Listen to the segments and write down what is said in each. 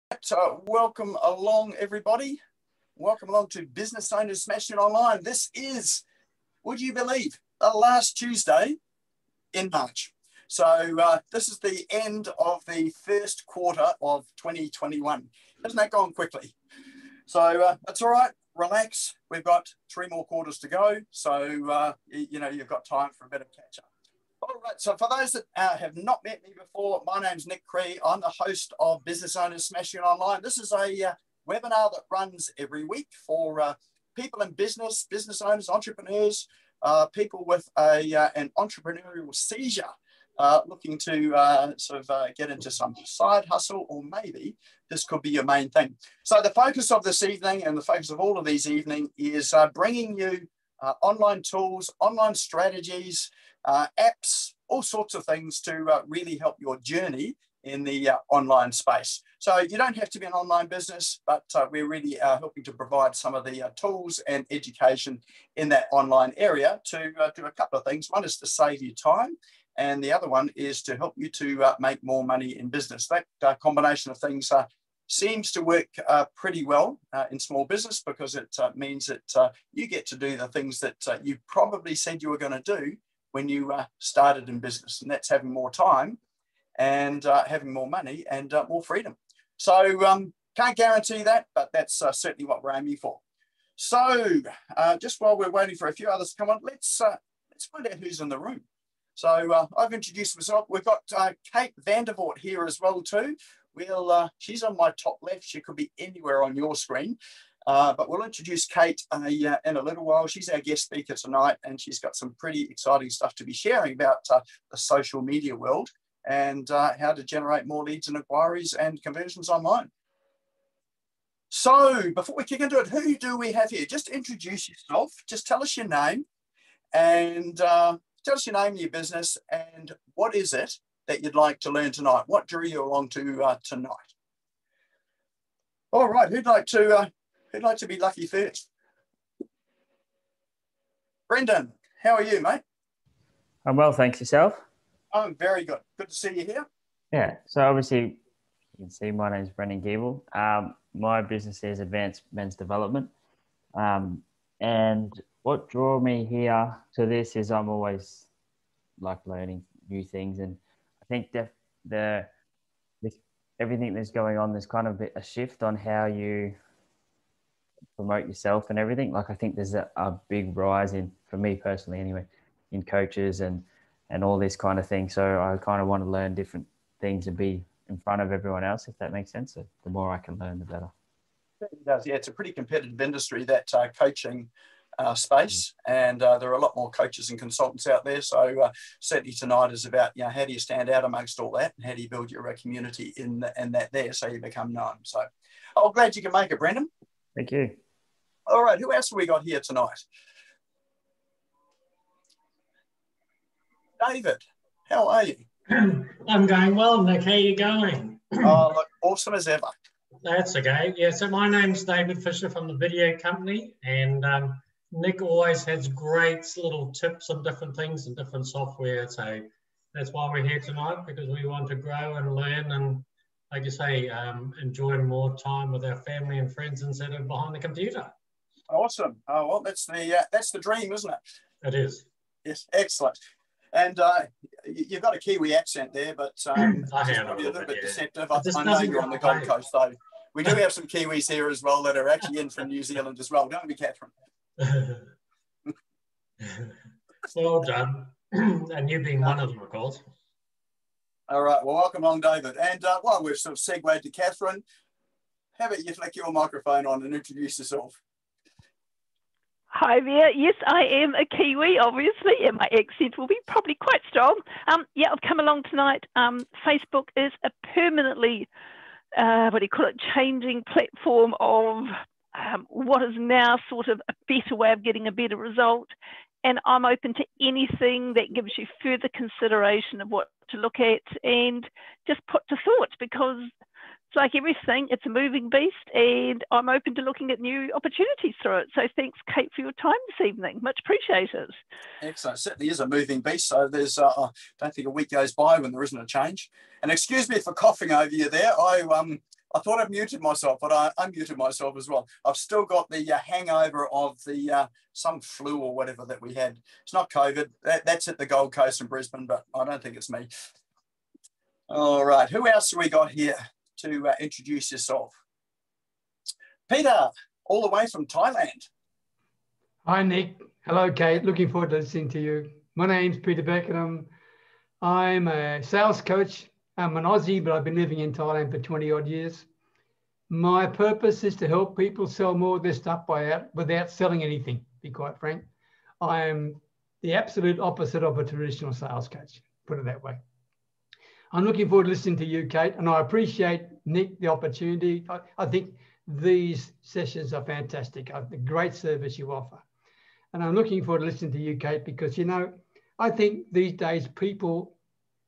Welcome along, everybody. Welcome along to Business Owners Smashing Online. This is, would you believe, the last Tuesday in March. So this is the end of the first quarter of 2021. Hasn't that gone quickly? So that's all right. Relax. We've got 3 more quarters to go. So, you've got time for a bit of catch up. All right, so for those that have not met me before, my name's Nick Cree. I'm the host of Business Owners Smashing Online. This is a webinar that runs every week for people in business owners, entrepreneurs, people with an entrepreneurial seizure, looking to get into some side hustle, or maybe this could be your main thing. So the focus of this evening and the focus of all of these evening is bringing you online tools, online strategies, apps, all sorts of things to really help your journey in the online space. So you don't have to be an online business, but we're really helping to provide some of the tools and education in that online area to do a couple of things. One is to save you time, and the other one is to help you to make more money in business. That combination of things seems to work pretty well in small business, because it means that you get to do the things that you probably said you were going to do when you started in business, and that's having more time and having more money and more freedom. So can't guarantee that, but that's certainly what we're aiming for. So just while we're waiting for a few others to come on, let's find out who's in the room. So I've introduced myself. We've got Kate Vandervoort here as well too. She's on my top left. She could be anywhere on your screen. But we'll introduce Kate in a little while. She's our guest speaker tonight, and she's got some pretty exciting stuff to be sharing about the social media world and how to generate more leads and inquiries and conversions online. So before we kick into it, who do we have here? Just introduce yourself. Just tell us your name and tell us your name and your business, and what is it that you'd like to learn tonight? What drew you along to tonight? All right, who'd like to be lucky first? Brendan, how are you, mate? I'm well, thanks. Yourself? I'm very good. Good to see you here. Yeah, so obviously you can see my name is Brendan Giebel. My business is Advanced Men's Development. And what drew me here to this is I'm always like learning new things. And I think that with everything that's going on, there's kind of a shift on how you promote yourself and everything. Like I think there's a big rise in, for me personally anyway, in coaches and all this kind of thing. So I kind of want to learn different things and be in front of everyone else, if that makes sense. So the more I can learn, the better. It does. Yeah, it's a pretty competitive industry, that coaching space, and there are a lot more coaches and consultants out there. So certainly tonight is about, how do you stand out amongst all that, and how do you build your community in that there, so you become known. So I'm glad you can make it, Brendan. Thank you. All right, who else have we got here tonight? David, how are you? I'm going well, Nick. How are you going? Oh, look, awesome as ever. That's okay. Yeah, so my name's David Fisher from the video company, and Nick always has great little tips on different things and different software. So that's why we're here tonight, because we want to grow and learn and, like you say, enjoy more time with our family and friends instead of behind the computer. Awesome. Oh, well, that's the dream, isn't it? It is. Yes, excellent. And you've got a Kiwi accent there, but I have a little bit deceptive. I know doesn't you're on the Gold Coast, though. We do have some Kiwis here as well that are actually in from New Zealand as well, don't we, Catherine? Well done. And you being one of them, of course. All right. Well, welcome along, David. And while we've sort of segued to Catherine, how about you flick your microphone on and introduce yourself? Hi there. Yes, I am a Kiwi, obviously, and my accent will be probably quite strong. Yeah, I've come along tonight. Facebook is a permanently, changing platform of what is now sort of a better way of getting a better result. And I'm open to anything that gives you further consideration of what to look at and just put to thought, because it's like everything, it's a moving beast, and I'm open to looking at new opportunities through it. So thanks, Kate, for your time this evening. Much appreciated. Excellent. It certainly is a moving beast. So there's, I don't think a week goes by when there isn't a change. And excuse me for coughing over you there. I I thought I'd muted myself, but I unmuted myself as well. I've still got the hangover of the some flu or whatever that we had. It's not COVID. That's at the Gold Coast in Brisbane, but I don't think it's me. All right. Who else have we got here to introduce yourself? Peter, all the way from Thailand. Hi, Nick. Hello, Kate. Looking forward to listening to you. My name's Peter Beckett. I'm a sales coach. I'm an Aussie, but I've been living in Thailand for 20 odd years. My purpose is to help people sell more of their stuff without selling anything, to be quite frank. I am the absolute opposite of a traditional sales coach, put it that way. I'm looking forward to listening to you, Kate, and I appreciate, Nick, the opportunity. I think these sessions are fantastic. The great service you offer. And I'm looking forward to listening to you, Kate, because, you know, I think these days people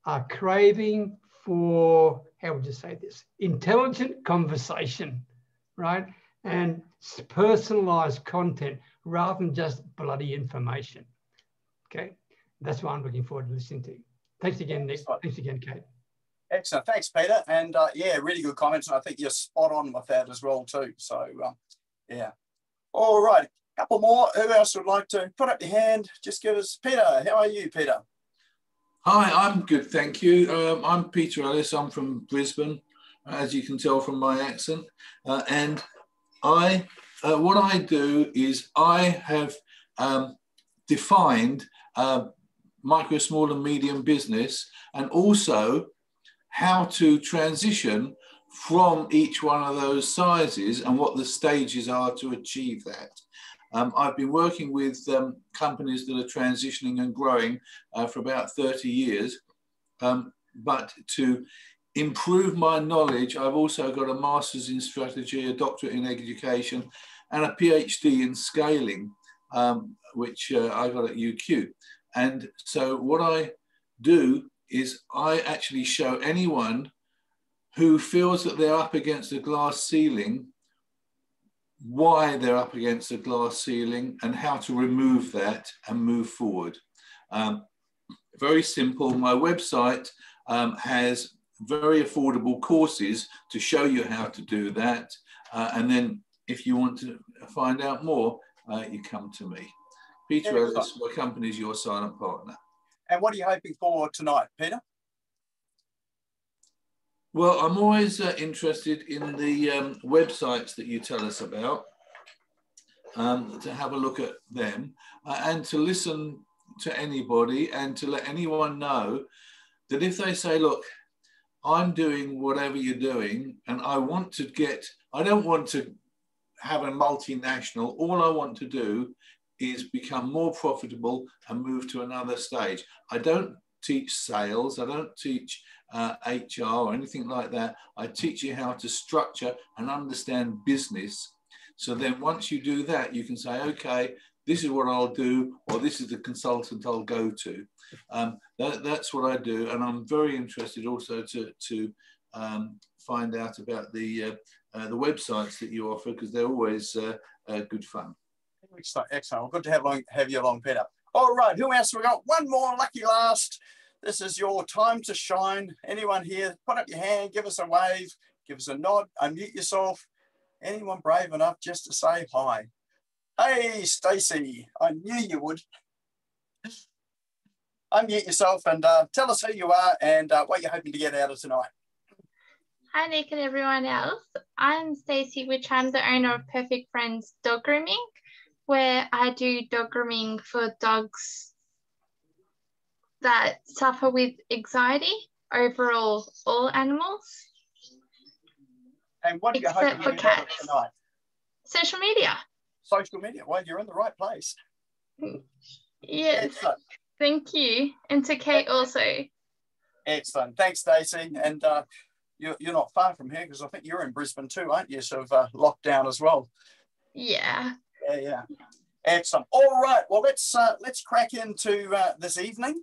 are craving for, how would you say this, intelligent conversation, right? And personalized content rather than just bloody information. Okay, that's what I'm looking forward to listening to. Thanks again, Nick. Thanks again, Kate. Excellent. Thanks, Peter. And yeah, really good comments. And I think you're spot on with that as well, too. So, yeah. All right. A couple more. Who else would like to put up your hand? Just give us, Peter. How are you, Peter? Hi, I'm good, thank you. I'm Peter Ellis. I'm from Brisbane, as you can tell from my accent. And what I do is I have defined micro, small and medium business, and also how to transition from each one of those sizes and what the stages are to achieve that. I've been working with companies that are transitioning and growing for about 30 years, but to improve my knowledge, I've also got a master's in strategy, a doctorate in education, and a PhD in scaling, which I got at UQ. And so what I do is I actually show anyone who feels that they're up against a glass ceiling why they're up against a glass ceiling and how to remove that and move forward. Very simple. My website has very affordable courses to show you how to do that. And then if you want to find out more, you come to me. Peter Ellis, my company is Your Silent Partner. And what are you hoping for tonight, Peter? Well, I'm always interested in the websites that you tell us about, to have a look at them and to listen to anybody and to let anyone know that if they say, look, I'm doing whatever you're doing and I want to I don't want to have a multinational. All I want to do is become more profitable and move to another stage. I don't teach sales. I don't teach HR or anything like that. I teach you how to structure and understand business. So then once you do that, you can say, okay, this is what I'll do, or this is the consultant I'll go to. That's what I do. And I'm very interested also to find out about the websites that you offer, because they're always good fun. Excellent. Well, good to have you along, Peter. All right, who else we got? One more lucky last. This is your time to shine. Anyone here, put up your hand, give us a wave, give us a nod, unmute yourself. Anyone brave enough just to say hi? Hey, Stacey, I knew you would. Unmute yourself and tell us who you are and what you're hoping to get out of tonight. Hi, Nick and everyone else. I'm Stacey, which I'm the owner of Perfect Friends Dog Grooming, where I do dog grooming for dogs that suffer with anxiety, overall, all animals. And what do you hope to get out of tonight? Social media. Social media. Well, you're in the right place. Yes. Excellent. Thank you. And to Kate also. Excellent. Thanks, Stacey. And you're not far from here, because I think you're in Brisbane too, aren't you? Sort of locked down as well. Yeah. Yeah. Excellent. All right. Well, let's crack into this evening.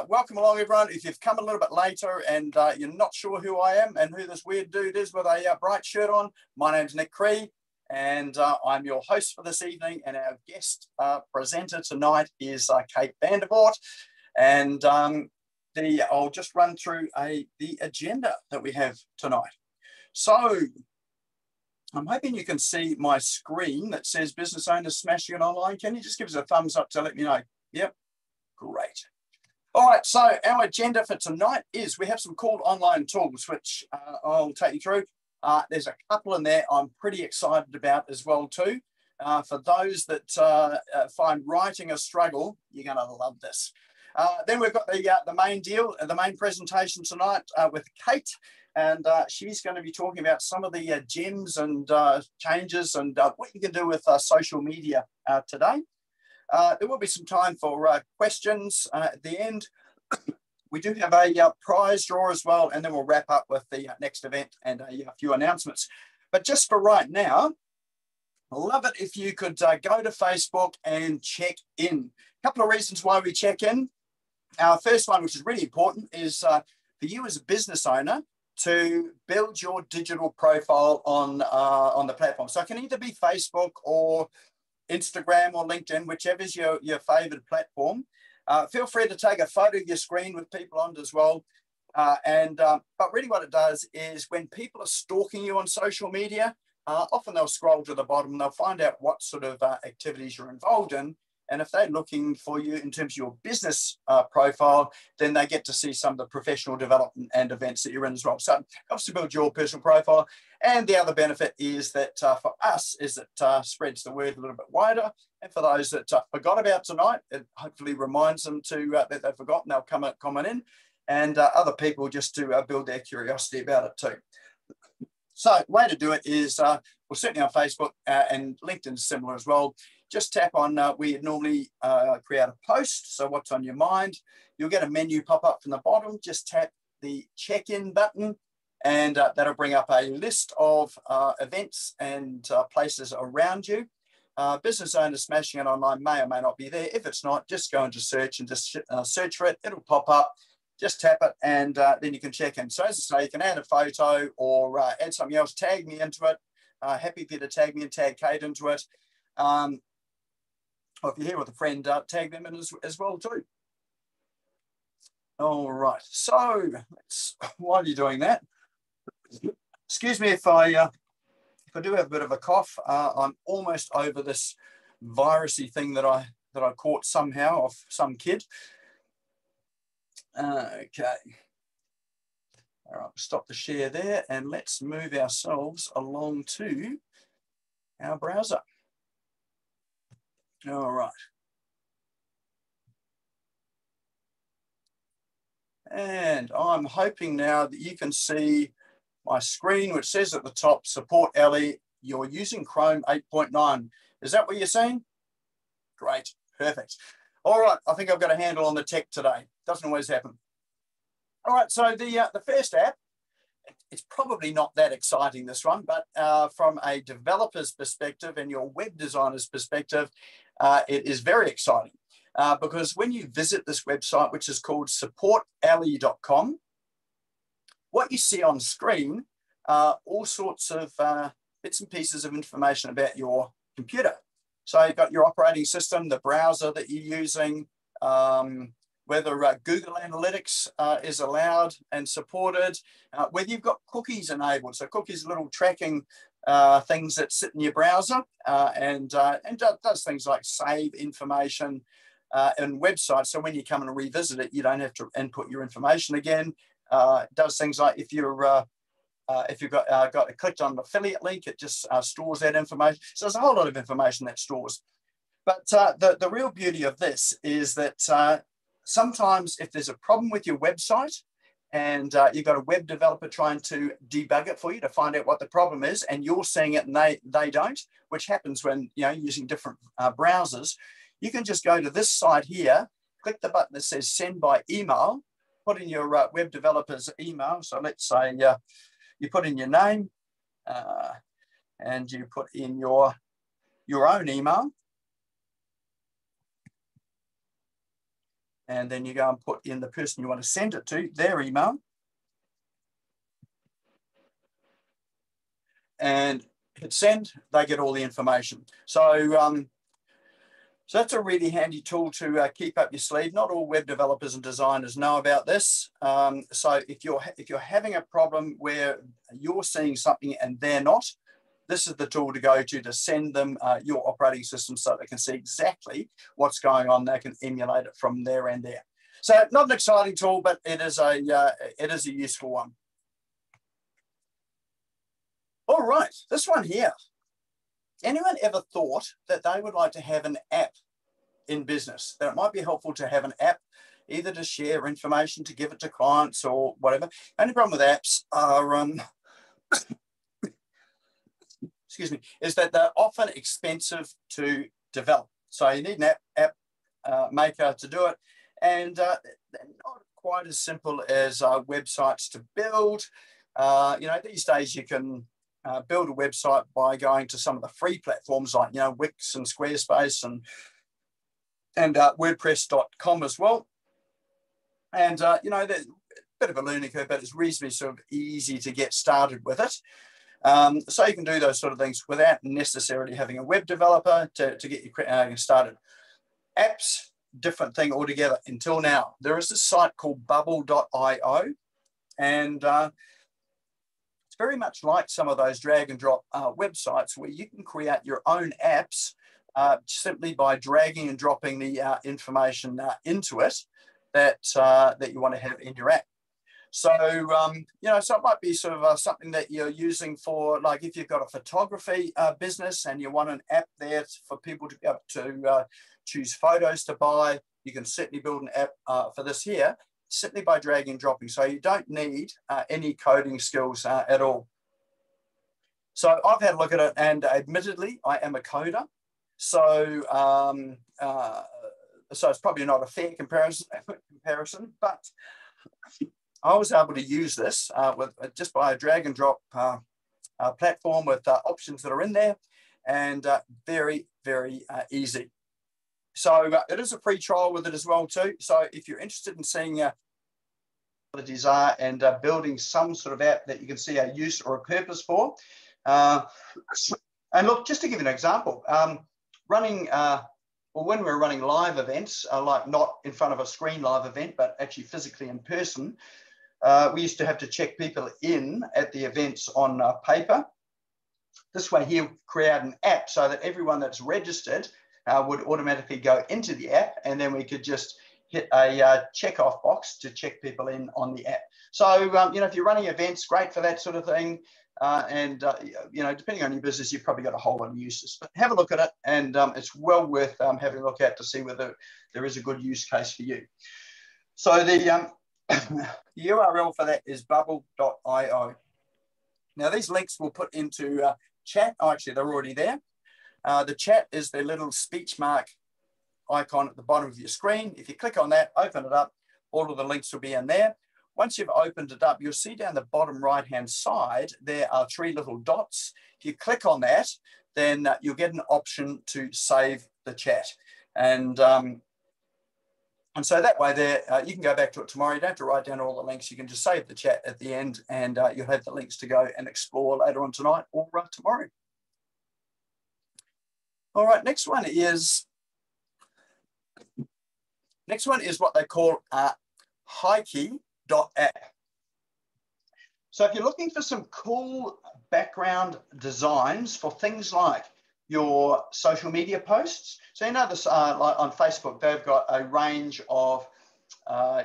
Welcome along, everyone. If you've come a little bit later and you're not sure who I am and who this weird dude is with a bright shirt on, my name's Nick Cree, and I'm your host for this evening. And our guest presenter tonight is Kate Vandervoort. And I'll just run through the agenda that we have tonight. So I'm hoping you can see my screen that says Business Owners Smashing It Online. Can you just give us a thumbs up to let me know? Yep, great. All right, so our agenda for tonight is we have some cool online tools, which I'll take you through. There's a couple in there I'm pretty excited about as well too. For those that find writing a struggle, you're going to love this. Then we've got the main deal, the main presentation tonight with Kate, and she's going to be talking about some of the gems and changes and what you can do with social media today. There will be some time for questions at the end. We do have a prize draw as well, and then we'll wrap up with the next event and a few announcements. But just for right now, I'd love it if you could go to Facebook and check in. A couple of reasons why we check in. Our first one, which is really important, is for you as a business owner to build your digital profile on the platform. So it can either be Facebook or Instagram or LinkedIn, whichever is your favorite platform. Feel free to take a photo of your screen with people on it as well. But really what it does is when people are stalking you on social media, often they'll scroll to the bottom and they'll find out what sort of activities you're involved in. And if they're looking for you in terms of your business profile, then they get to see some of the professional development and events that you're in as well. So it helps to build your personal profile. And the other benefit is that for us is it spreads the word a little bit wider. And for those that forgot about tonight, it hopefully reminds them to that they've forgotten, they'll comment in. And other people just to build their curiosity about it too. So the way to do it is, well, certainly on Facebook and LinkedIn is similar as well. Just tap on where you normally create a post. So what's on your mind? You'll get a menu pop up from the bottom. Just tap the check-in button and that'll bring up a list of events and places around you. Business Owners Smashing It Online may or may not be there. If it's not, just go into search and just search for it. It'll pop up. Just tap it and then you can check in. So as I say, you can add a photo or add something else, tag me into it. Happy for you to tag me and tag Kate into it. Or if you're here with a friend, tag them in as well too. All right, so while you're doing that, excuse me if I do have a bit of a cough. I'm almost over this virusy thing that I caught somehow off some kid. Okay. All right, stop the share there and let's move ourselves along to our browser. All right. And I'm hoping now that you can see my screen, which says at the top, Support Ellie, you're using Chrome 8.9. Is that what you're saying? Great, perfect. All right, I think I've got a handle on the tech today. Doesn't always happen. All right, so the first app, it's probably not that exciting, this one, but from a developer's perspective and your web designer's perspective, it is very exciting because when you visit this website, which is called supportally.com, what you see on screen are all sorts of bits and pieces of information about your computer. So you've got your operating system, the browser that you're using, whether Google Analytics is allowed and supported, whether you've got cookies enabled. So cookies are little tracking things that sit in your browser and does things like save information in websites. So when you come and revisit it, you don't have to input your information again. It does things like if you've got clicked on an affiliate link, it just stores that information. So there's a whole lot of information that stores. But the real beauty of this is that sometimes if there's a problem with your website and you've got a web developer trying to debug it for you to find out what the problem is, and you're seeing it and they don't, which happens when using different browsers, you can just go to this site here, click the button that says send by email, put in your web developer's email. So let's say you put in your name and you put in your own email. And then you go and put in the person you want to send it to, their email. And hit send, they get all the information. So So that's a really handy tool to keep up your sleeve. Not all web developers and designers know about this. So if you're having a problem where you're seeing something and they're not, this is the tool to go to send them your operating system so they can see exactly what's going on. They can emulate it from there and there. So not an exciting tool, but it is a useful one. All right, this one here. Anyone ever thought that they would like to have an app in business? That it might be helpful to have an app, either to share information, to give it to clients or whatever. The only problem with apps are, excuse me, is that they're often expensive to develop. So you need an app maker to do it. And they're not quite as simple as websites to build. You know, these days you can build a website by going to some of the free platforms like, you know, Wix and Squarespace and WordPress.com as well. And, you know, there's a bit of a learning curve, but it's reasonably sort of easy to get started with it. So you can do those sort of things without necessarily having a web developer to get you started. Apps, different thing altogether until now. There is a site called bubble.io, and it's very much like some of those drag and drop websites where you can create your own apps simply by dragging and dropping the information into it that you want to have in your app. So, you know, so it might be sort of something that you're using for, like if you've got a photography business and you want an app there for people to be able to choose photos to buy, you can certainly build an app for this here, simply by dragging and dropping. So you don't need any coding skills at all. So I've had a look at it, and admittedly, I am a coder. So, so it's probably not a fair comparison, but I was able to use this with just by a drag and drop platform with options that are in there, and very, very easy. So it is a free trial with it as well too. So if you're interested in seeing what abilities are and building some sort of app that you can see a use or a purpose for, and look, just to give you an example, running or when we're running live events, like not in front of a screen live event, but actually physically in person, we used to have to check people in at the events on paper. This way here, create an app so that everyone that's registered would automatically go into the app, and then we could just hit a check off box to check people in on the app. So, you know, if you're running events, great for that sort of thing. And, you know, depending on your business, you've probably got a whole lot of uses. But have a look at it, and it's well worth having a look at to see whether there is a good use case for you. So the URL for that is bubble.io. Now, these links we'll put into chat. Oh, actually, they're already there. The chat is the little speech mark icon at the bottom of your screen. If you click on that, open it up, all of the links will be in there. Once you've opened it up, you'll see down the bottom right-hand side, there are 3 little dots. If you click on that, then you'll get an option to save the chat. And so that way there, you can go back to it tomorrow. You don't have to write down all the links. You can just save the chat at the end, and you'll have the links to go and explore later on tonight or tomorrow. All right, next one is what they call Hikey.app. So if you're looking for some cool background designs for things like your social media posts, so you know this, like on Facebook, they've got a range of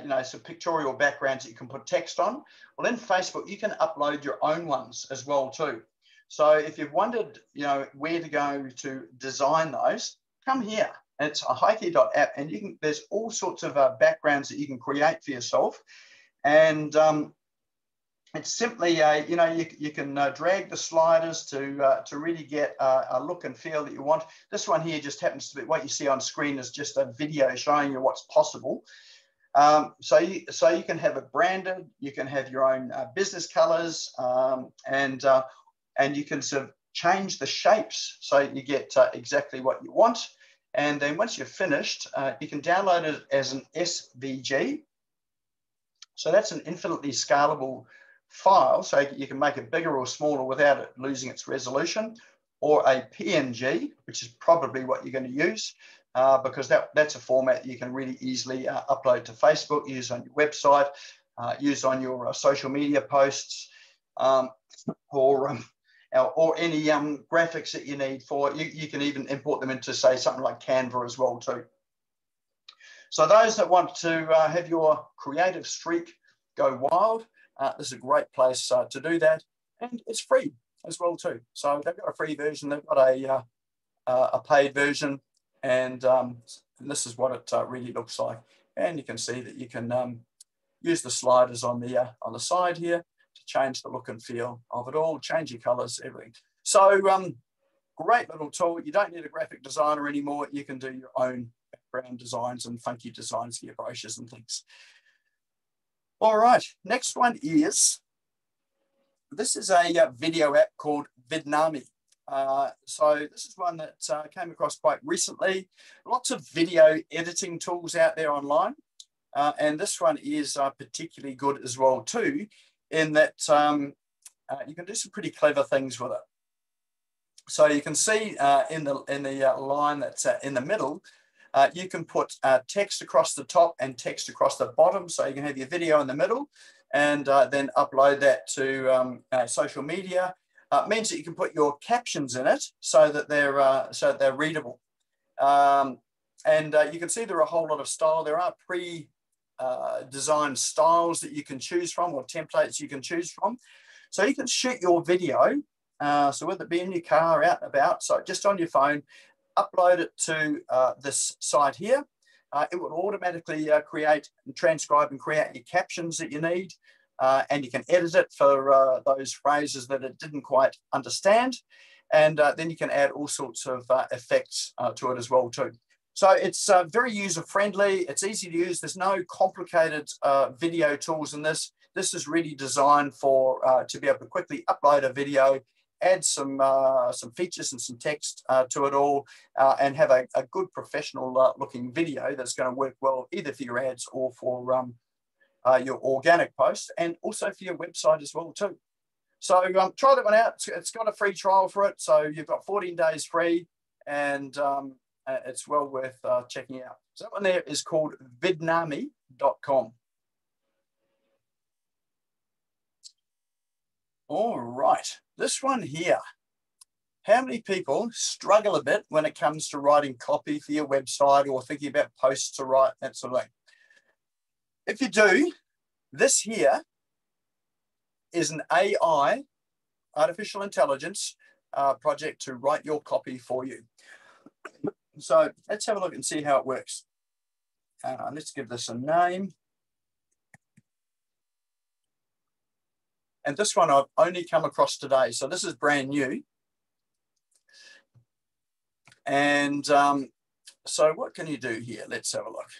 you know, some pictorial backgrounds that you can put text on. Well, in Facebook, you can upload your own ones as well too. So if you've wondered, you know, where to go to design those, come here. It's a Hikey.app, and you can, there's all sorts of backgrounds that you can create for yourself. And it's simply, you know, you can drag the sliders to really get a look and feel that you want. This one here just happens to be, what you see on screen is just a video showing you what's possible. So you can have it branded, you can have your own business colors, and you can sort of change the shapes so you get exactly what you want. And then once you're finished, you can download it as an SVG. So that's an infinitely scalable file, so you can make it bigger or smaller without it losing its resolution, or a PNG, which is probably what you're going to use. because that's a format you can really easily upload to Facebook, use on your website, use on your social media posts, or any graphics that you need for. You can even import them into, say, something like Canva as well too. So those that want to have your creative streak go wild, this is a great place to do that, and it's free as well too. So they've got a free version, they've got a paid version, and this is what it really looks like. And you can see that you can use the sliders on the side here to change the look and feel of it all, change your colors, everything. So great little tool. You don't need a graphic designer anymore. You can do your own background designs and funky designs for your brochures and things. All right, next one is, this is a video app called Vidnami. So this is one that came across quite recently. Lots of video editing tools out there online. And this one is particularly good as well too, in that you can do some pretty clever things with it. So you can see in the line that's in the middle, you can put text across the top and text across the bottom. So you can have your video in the middle and then upload that to social media. It means that you can put your captions in it so that they're readable. And you can see there are a whole lot of style. There are designed styles that you can choose from, or templates you can choose from. So you can shoot your video, so whether it be in your car, out and about, so just on your phone, upload it to this site here. It will automatically create and transcribe and create your captions that you need, and you can edit it for those phrases that it didn't quite understand, and then you can add all sorts of effects to it as well too. So it's very user-friendly, it's easy to use, there's no complicated video tools in this. This is really designed for to be able to quickly upload a video, add some features and some text to it all, and have a good professional looking video that's going to work well either for your ads or for your organic post, and also for your website as well too. So try that one out. It's got a free trial for it, so you've got 14 days free, and it's well worth checking out. So that one there is called vidnami.com. All right, this one here. How many people struggle a bit when it comes to writing copy for your website or thinking about posts to write, that sort of thing? If you do, this here is an AI, artificial intelligence project to write your copy for you. So let's have a look and see how it works. Let's give this a name. And this one I've only come across today. So this is brand new. And so what can you do here? Let's have a look.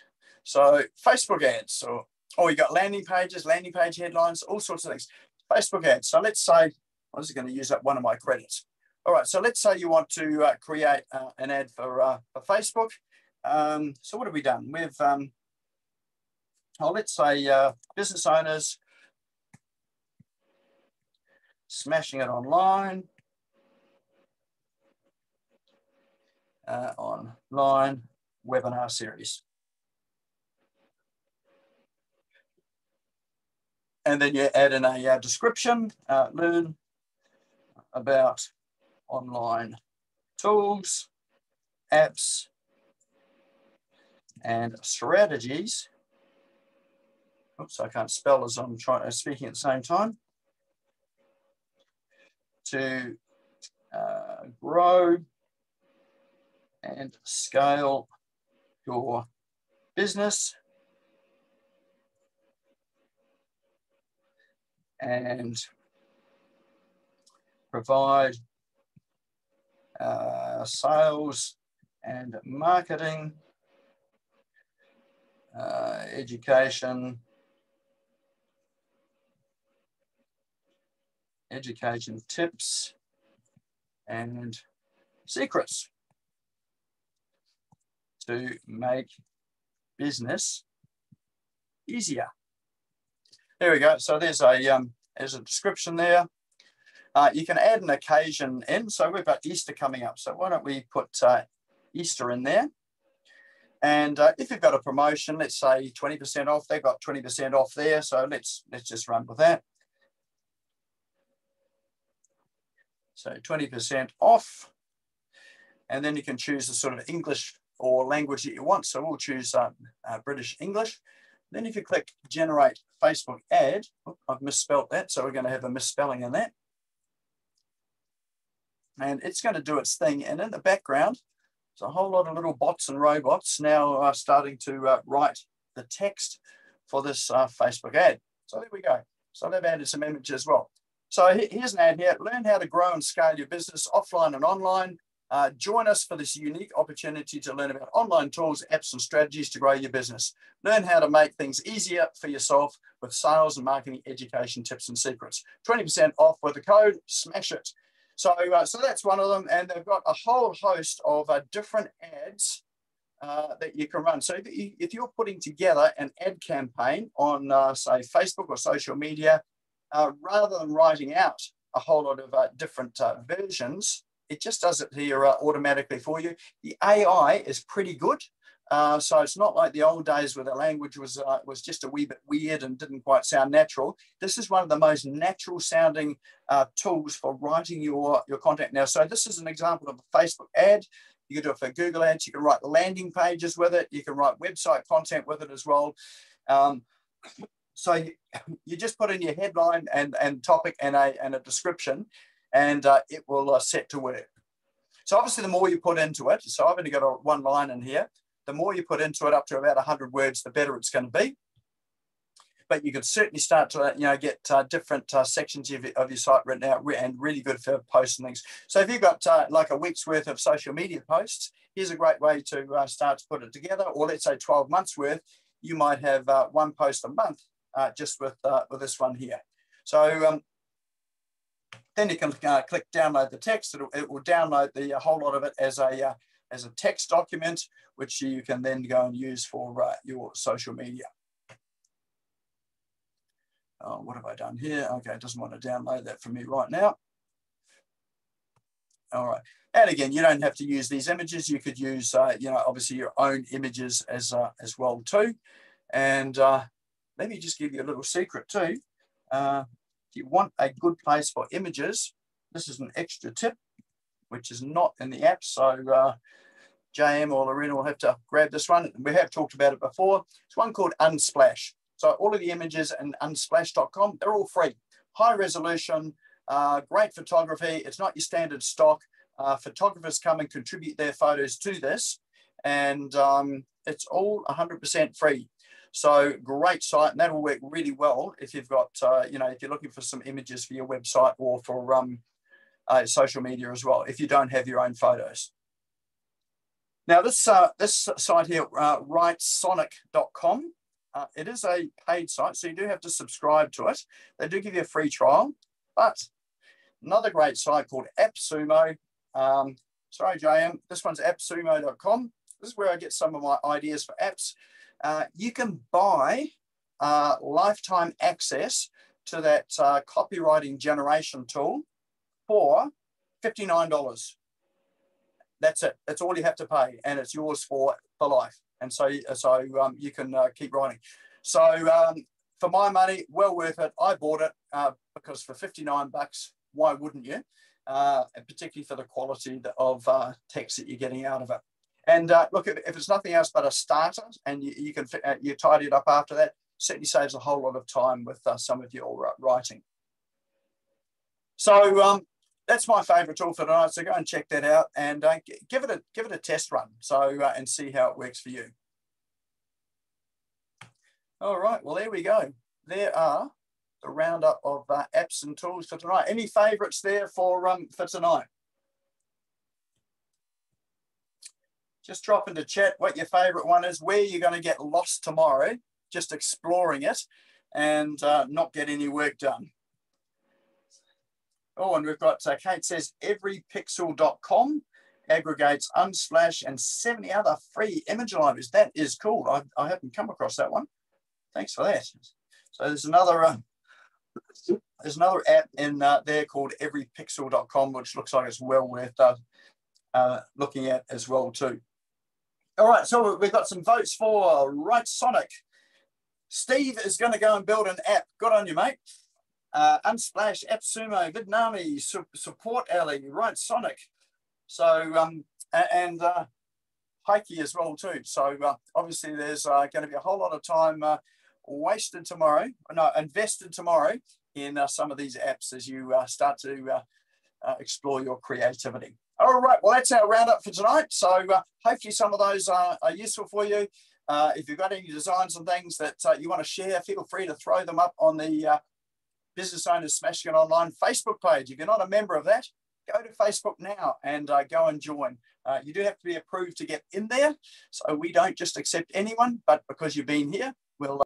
So Facebook ads, or you got landing pages, landing page headlines, all sorts of things. Facebook ads. So let's say, I'm just going to use up one of my credits. All right, so let's say you want to create an ad for Facebook. So what have we done? We've, let's say business owners smashing it online, online webinar series. And then you add in a description, learn about online tools, apps, and strategies. Oops, I can't spell as I'm speaking at the same time. To grow and scale your business and provide sales and marketing, education tips and secrets to make business easier. There we go. So there's a description there. You can add an occasion in. So we've got Easter coming up. So why don't we put Easter in there? And if you've got a promotion, let's say 20% off, they've got 20% off there. So let's just run with that. So 20% off. And then you can choose the sort of English or language that you want. So we'll choose British English. Then if you click generate Facebook ad, I've misspelled that. So we're going to have a misspelling in that. And it's going to do its thing. And in the background, there's a whole lot of little bots and robots now starting to write the text for this Facebook ad. So there we go. So they've added some images as well. So here's an ad here. Learn how to grow and scale your business offline and online. Join us for this unique opportunity to learn about online tools, apps, and strategies to grow your business. Learn how to make things easier for yourself with sales and marketing education tips and secrets. 20% off with the code, smash it. So that's one of them. And they've got a whole host of different ads that you can run. So if you're putting together an ad campaign on, say, Facebook or social media, rather than writing out a whole lot of different versions, it just does it here automatically for you. The AI is pretty good. So it's not like the old days where the language was just a wee bit weird and didn't quite sound natural. This is one of the most natural sounding tools for writing your content now. So this is an example of a Facebook ad. You can do it for Google ads. You can write landing pages with it. You can write website content with it as well. So you just put in your headline and topic and a description, and it will set to work. So obviously the more you put into it, so I've only got one line in here, the more you put into it up to about 100 words, the better it's going to be. But you can certainly start to get different sections of your site written out and really good for posts and things. So if you've got like a week's worth of social media posts, here's a great way to start to put it together. Or let's say 12 months worth, you might have one post a month just with this one here. So then you can click download the text. It will download the whole lot of it as a text document, which you can then go and use for your social media. What have I done here? Okay, it doesn't want to download that for me right now. All right. And again, you don't have to use these images. You could use, obviously your own images as well too. And let me just give you a little secret too. If you want a good place for images, this is an extra tip, which is not in the app. So JM or Lorena will have to grab this one. We have talked about it before. It's one called Unsplash. So all of the images in unsplash.com, they're all free. High resolution, great photography. It's not your standard stock. Photographers come and contribute their photos to this, and it's all 100% free. So great site, and that'll work really well if you've got, if you're looking for some images for your website or for social media as well, if you don't have your own photos. Now this site here, writesonic.com, it is a paid site, so you do have to subscribe to it. They do give you a free trial, but another great site called AppSumo. Sorry, JM, this one's appsumo.com. This is where I get some of my ideas for apps. You can buy lifetime access to that copywriting generation tool for $59. That's it. That's all you have to pay, and it's yours for life. And so you can keep writing. So for my money, well worth it. I bought it because for $59, why wouldn't you? And particularly for the quality of text that you're getting out of it. And look, if it's nothing else but a starter, and you can you tidy it up after that, certainly saves a whole lot of time with some of your writing. So that's my favourite tool for tonight. So go and check that out and give it a test run. So and see how it works for you. All right. Well, there we go. There are the roundup of apps and tools for tonight. Any favourites there for tonight? Just drop into chat what your favourite one is, where you're going to get lost tomorrow, just exploring it and not get any work done. Oh, and we've got, Kate says, everypixel.com aggregates Unsplash and 70 other free image libraries. That is cool. I haven't come across that one. Thanks for that. So there's another app in there called everypixel.com, which looks like it's well worth looking at as well too. All right, so we've got some votes for Wrightsonic. Steve is going to go and build an app. Good on you, mate. Unsplash, AppSumo, Vidnami, Support Alley, Wrightsonic. So, and Heike as well too. So obviously there's going to be a whole lot of time invested tomorrow in some of these apps as you start to explore your creativity. All right, well, that's our roundup for tonight. So hopefully some of those are useful for you. If you've got any designs and things that you want to share, feel free to throw them up on the Business Owners Smashing It Online Facebook page. If you're not a member of that, go to Facebook now and go and join. You do have to be approved to get in there. So we don't just accept anyone, but because you've been here, we'll